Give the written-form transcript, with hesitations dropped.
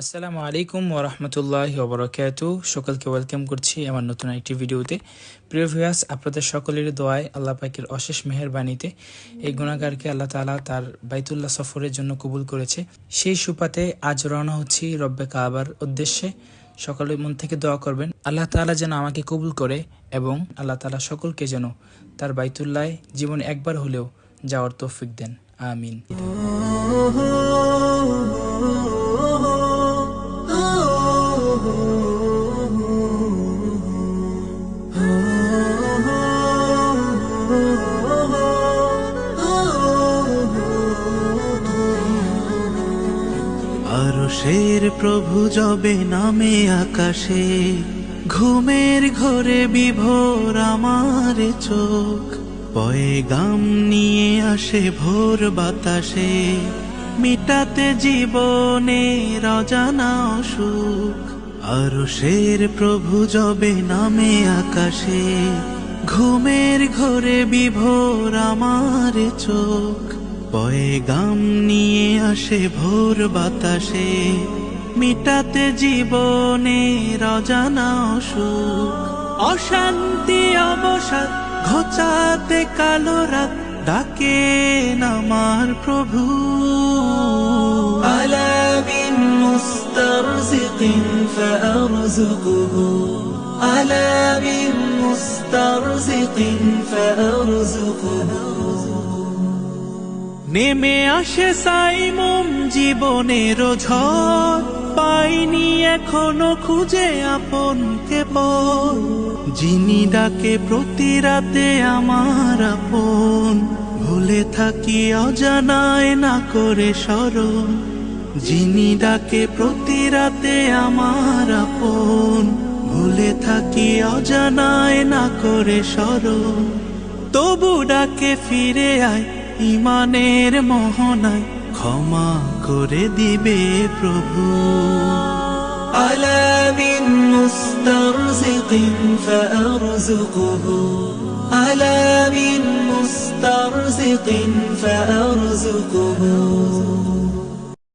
আসসালামু আলাইকুম ওরহমতুল্লাহি ওবরাকাতু। সকলকে ওয়েলকাম করছি আমার নতুন একটি ভিডিওতে। প্রিয় ভিউয়ার্স, আপনাদের সকলের দোয়ায় আল্লাহ পাকের অশেষ মেহেরবানিতে এই গুনাহগারকে আল্লাহ তাআলা তার বাইতুল্লাহ সফরের জন্য কবুল করেছে। সেই সুপাতে আজ রওনা হচ্ছি রব্বে কাবার উদ্দেশ্যে। সকলের মন থেকে দোয়া করবেন আল্লাহ তাআলা যেন আমাকে কবুল করে এবং আল্লাহ তাআলা সকলকে যেন তার বাইতুল্লাহ জীবনে একবার হলেও যাওয়ার তৌফিক দেন, আমিন। আরশের প্রভু যবে নামে আকাশে, ঘুমের ঘরে বিভোর আমার চোখ, পয়গাম নিয়ে আসে ভোর বাতাসে, মিটাতে জীবনের অজানা অসুখ। আরশের প্রভু যবে নামে আকাশে, ঘুমের ঘরে বিভোর আমার চোখ, পয়গাম নিয়ে আসে ভোর বাতাসে, মিটাতে জীবনের অজানা অসুখ। অশান্তি অবসাদ ঘোচাতে কালো রাত, ডাকেন আমার প্রভু। আলা বিন মুস্তারজিকিন ফারযুকুহু, আলা বিন মুস্তারজিকিন ফারযুকুহু। নেমে আসে সাইমুম জীবনের ঝড়, পাইনি এখনো খুঁজে আপনকে পর, যিনি ডাকে প্রতি রাতে আমার আপন, ভুলে থাকি অজানায় না করে স্মরণ। যিনি ডাকে প্রতি রাতে আমার আপন, ভুলে থাকি অজানায় না করে স্মরণ। তবু ডাকে ফিরে আয় ইমানের মোহনায়, ক্ষমা করে দিবে প্রভু। আলা বিন মুস্তারজিকিন ফারযুকুহু, আলা বিন মুস্তারজিকিন ফারযুকুহু।